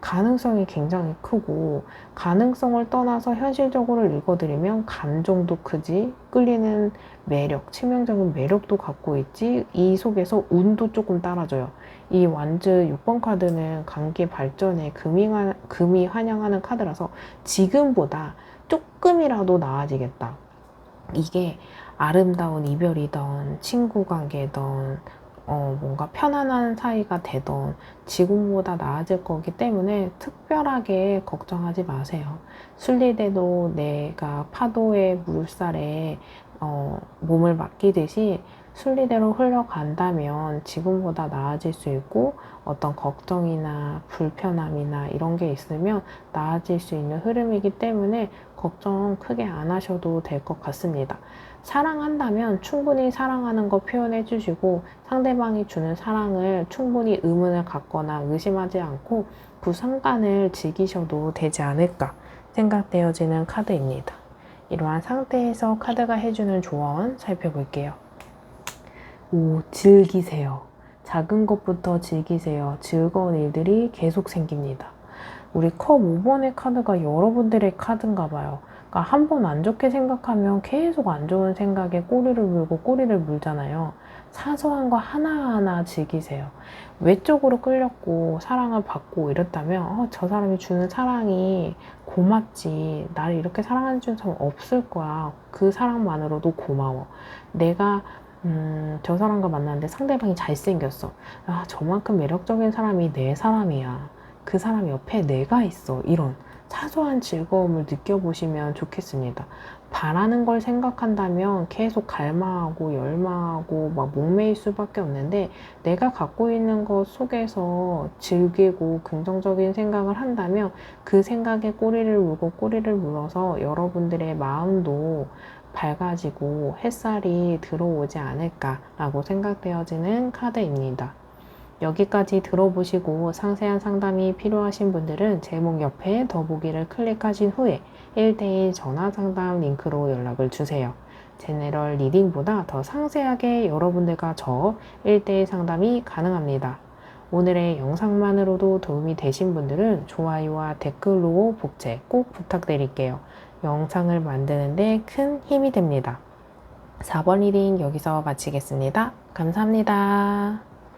가능성이 굉장히 크고, 가능성을 떠나서 현실적으로 읽어드리면 감정도 크지, 끌리는 매력, 치명적인 매력도 갖고 있지, 이 속에서 운도 조금 따라줘요. 이 완즈 6번 카드는 관계 발전에 금이 환영하는 카드라서 지금보다 조금이라도 나아지겠다. 이게 아름다운 이별이든 친구 관계든 뭔가 편안한 사이가 되던 지금보다 나아질 거기 때문에 특별하게 걱정하지 마세요. 순리대로 내가 파도의 물살에 몸을 맡기듯이 순리대로 흘러간다면 지금보다 나아질 수 있고, 어떤 걱정이나 불편함이나 이런 게 있으면 나아질 수 있는 흐름이기 때문에 걱정 크게 안 하셔도 될 것 같습니다. 사랑한다면 충분히 사랑하는 거 표현해 주시고, 상대방이 주는 사랑을 충분히 의문을 갖거나 의심하지 않고 부상간을 즐기셔도 되지 않을까 생각되어지는 카드입니다. 이러한 상태에서 카드가 해주는 조언 살펴볼게요. 즐기세요. 작은 것부터 즐기세요. 즐거운 일들이 계속 생깁니다. 우리 컵 5번의 카드가 여러분들의 카드인가 봐요. 그러니까 한 번 안 좋게 생각하면 계속 안 좋은 생각에 꼬리를 물고 꼬리를 물잖아요. 사소한 거 하나하나 즐기세요. 외적으로 끌렸고 사랑을 받고 이랬다면 저 사람이 주는 사랑이 고맙지. 나를 이렇게 사랑해 주는 사람 없을 거야. 그 사랑만으로도 고마워. 내가 저 사람과 만났는데 상대방이 잘생겼어. 저만큼 매력적인 사람이 내 사람이야. 그 사람 옆에 내가 있어. 이런 사소한 즐거움을 느껴보시면 좋겠습니다. 바라는 걸 생각한다면 계속 갈망하고 열망하고 막 목매일 수밖에 없는데, 내가 갖고 있는 것 속에서 즐기고 긍정적인 생각을 한다면 그 생각에 꼬리를 물고 꼬리를 물어서 여러분들의 마음도 밝아지고 햇살이 들어오지 않을까라고 생각되어지는 카드입니다. 여기까지 들어보시고 상세한 상담이 필요하신 분들은 제목 옆에 더보기를 클릭하신 후에 1대1 전화 상담 링크로 연락을 주세요. 제너럴 리딩보다 더 상세하게 여러분들과 저 1대1 상담이 가능합니다. 오늘의 영상만으로도 도움이 되신 분들은 좋아요와 댓글로 복제 꼭 부탁드릴게요. 영상을 만드는데 큰 힘이 됩니다. 4번 리딩 여기서 마치겠습니다. 감사합니다.